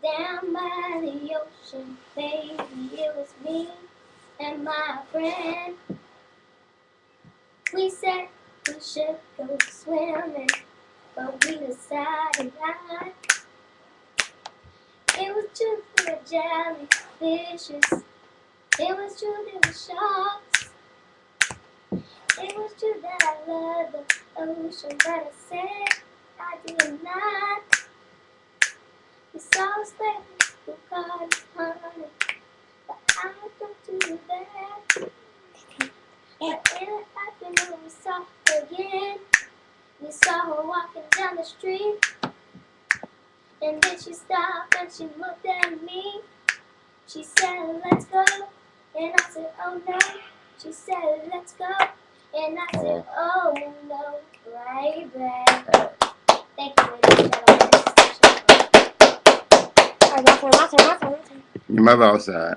Down by the ocean, baby, it was me and my friend. We said we should go swimming, but we decided not. It was true there were jellyfishes. It was true there were sharks. It was true that I loved the ocean, but I said I did not. We saw a sparrow who caught honey, but I don't do that. But in the afternoon we saw her again. We saw her walking down the street, and then she stopped and she looked at me. She said, let's go, and I said, oh no. She said, let's go, and I said, oh no, right back. Thank you, ladies and gentlemen. All right, my turn. Your mother outside.